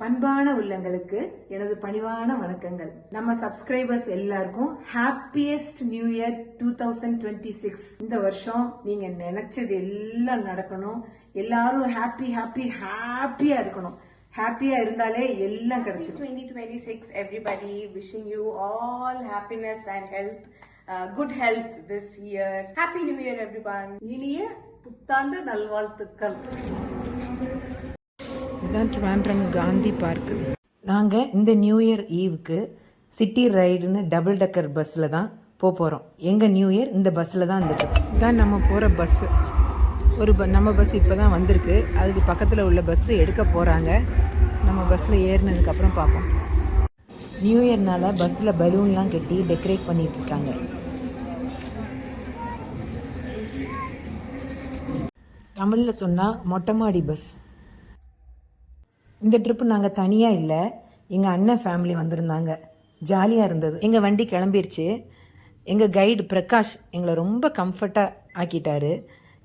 பண்பான உள்ளங்களுக்கு எனது பணிவான வணக்கங்கள். நம்ம சப்ஸ்கிரைபர்ஸ் எல்லாருக்கும் ஹாப்பியஸ்ட் நியூ இயர் 2026. இந்த வருஷம் நீங்க நினைச்சது எல்லாம் நடக்கணும். எல்லாரும் ஹாப்பியா இருக்கணும். ஹாப்பியா இருந்தாலே எல்லாம் கிடைச்சிடும். 2026 everybody, wishing you all happiness and health, good health this year. Happy New Year everyone. இனிய புத்தாண்டு நல்வாழ்த்துக்கள். இதுதான் ட்ரிவாண்ட்ரம் காந்தி பார்க். நாங்கள் இந்த நியூ இயர் ஈவுக்கு சிட்டி ரைடுன்னு டபுள் டக்கர் பஸ்ஸில் தான் போகிறோம். எங்கள் நியூ இயர் இந்த பஸ்ஸில் தான் வந்துட்டு தான் நம்ம போகிற பஸ்ஸு. நம்ம பஸ் இப்போ தான் வந்திருக்கு. அதுக்கு பக்கத்தில் உள்ள பஸ்ஸு எடுக்க போகிறாங்க. நம்ம பஸ்ஸில் ஏறினதுக்கப்புறம் பார்ப்போம். நியூ இயர்னால் பஸ்ஸில் பலூன்லாம் கட்டி டெக்கரேட் பண்ணிகிட்டு இருக்காங்க. தமிழில் சொன்னால் மொட்டைமாடி பஸ். இந்த ட்ரிப்பு நாங்கள் தனியாக இல்லை, எங்கள் அண்ணன் ஃபேமிலி வந்திருந்தாங்க. ஜாலியாக இருந்தது. எங்கள் வண்டி கிளம்பிருச்சு. எங்கள் கைடு பிரகாஷ் எங்களை ரொம்ப கம்ஃபர்ட்டாக ஆக்கிட்டாரு.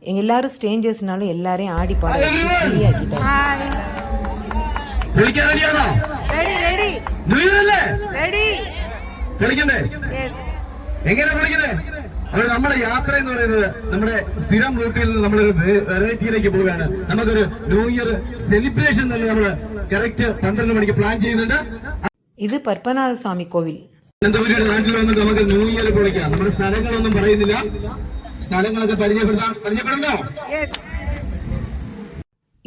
எங்கள் எல்லாரும் ஸ்ட்ரேஞ்சர்ஸ்னாலும் எல்லாரையும் ஆடி பாடி ஆக்கிட்டாரு. നമ്മുടെ യാത്ര എന്ന് പറയുന്നത് നമ്മുടെ സ്ഥിരം റൂട്ടിൽ നിന്ന് നമ്മളൊരു വെറൈറ്റിയിലേക്ക് പോവുകയാണ്. നമുക്കൊരു ന്യൂ ഇയർ സെലിബ്രേഷൻ തന്നെ നമ്മൾ കറക്റ്റ് 12 മണിക്ക് പ്ലാൻ ചെയ്യുന്നുണ്ട്. ഇത് പത്മനാഭസ്വാമി കോവിൽ. അനന്തപുരിയുടെ നാട്ടിൽ വന്നിട്ട് നമുക്ക് ന്യൂ ഇയർ പൊളിക്കാം. നമ്മുടെ സ്ഥലങ്ങളൊന്നും പറയുന്നില്ല, സ്ഥലങ്ങളൊക്കെ പരിചയപ്പെടണോ?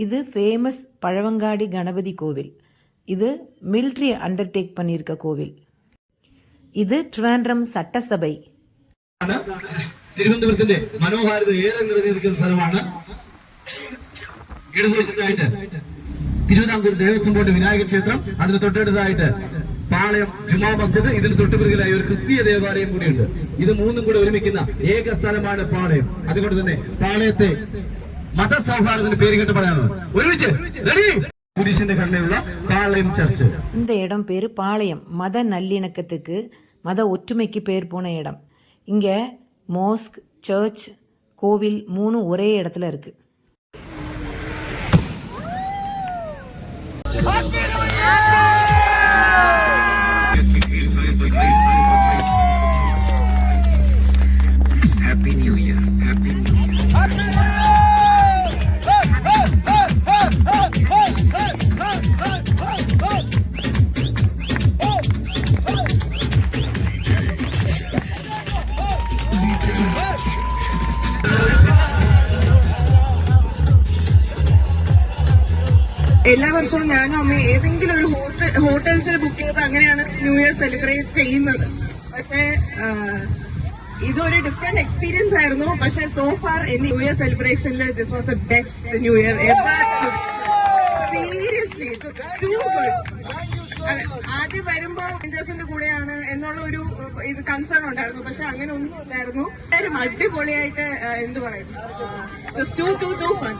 இது ஃபேமஸ் பழவங்காடி கணபதி கோவில். இது மிலிட்ரி அண்டர்டேக் பண்ணியிருக்க கோவில். இது ட்ரிவாண்ட்ரம் சட்டசபை. തിരുവനന്തപുരത്തിന്റെ മനോഹാരിത ഏറെ നിറഞ്ഞു നിൽക്കുന്ന സ്ഥലമാണ്. ഇടതുവശത്തായിട്ട് തിരുവിതാംകൂർ ദേവസ്വം ബോർഡ് വിനായക ക്ഷേത്രം, അതിന് തൊട്ടടുത്തായിട്ട് പാളയം ജുമാ മസ്ജിദ്, ഇതിന് തൊട്ടുപിറകിലായി ഒരു ക്രിസ്തീയ ദേവാലയം കൂടിയുണ്ട്. ഇത് മൂന്നും കൂടെ ഒരുമിക്കുന്ന ഏക സ്ഥലമാണ് പാളയം. അതുകൊണ്ട് തന്നെ പാളയത്തെ മതസൗഹാർദ്ദത്തിന് പേര് കേട്ട് പറയാനോ ഒരുമിച്ച് റെഡി. കുരിശിന്റെ ഘടനയുള്ള പാളയം ചർച്ച്. இந்த இடம் பேரு பாளையம். மத நல்லிணக்கத்துக்கு, மத ஒற்றுமைக்கு பேர் போன இடம். இங்கே மோஸ்க், சர்ச், கோவில் 3 ஒரே இடத்துல இருக்கு. Happy New Year. Happy New Year. എല്ലാ വർഷവും ഞാനും അമ്മ ഏതെങ്കിലും ഒരു ഹോട്ടൽസിൽ ബുക്ക് ചെയ്ത് അങ്ങനെയാണ് ന്യൂ ഇയർ സെലിബ്രേറ്റ് ചെയ്യുന്നത്. പക്ഷേ ഇതൊരു ഡിഫറെന്റ് എക്സ്പീരിയൻസ് ആയിരുന്നു. പക്ഷെ സോ ഫാർ ന്യൂ ഇയർ സെലിബ്രേഷനിൽ this was the best new year ever. Seriously too good. ആദ്യം വരുമ്പോ സ്ട്രേഞ്ചേഴ്സിന്റെ കൂടെയാണ് എന്നുള്ള ഒരു ഇത് കൺസേൺ ഉണ്ടായിരുന്നു. പക്ഷെ അങ്ങനെ ഒന്നും ഇല്ലായിരുന്നു. എല്ലാവരും അടിപൊളിയായിട്ട് എന്ത് പറയുന്നു, ജസ്റ്റ് ടു ഫൺ.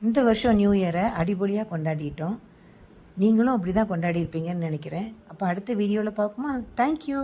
இந்த வருஷம் நியூ இயரை அடிபொலியாக கொண்டாடிட்டோம். நீங்களும் அப்படி தான் கொண்டாடி இருப்பீங்கன்னு நினைக்கிறேன். அப்போ அடுத்த வீடியோவில் பார்ப்போமா? தேங்க்யூ.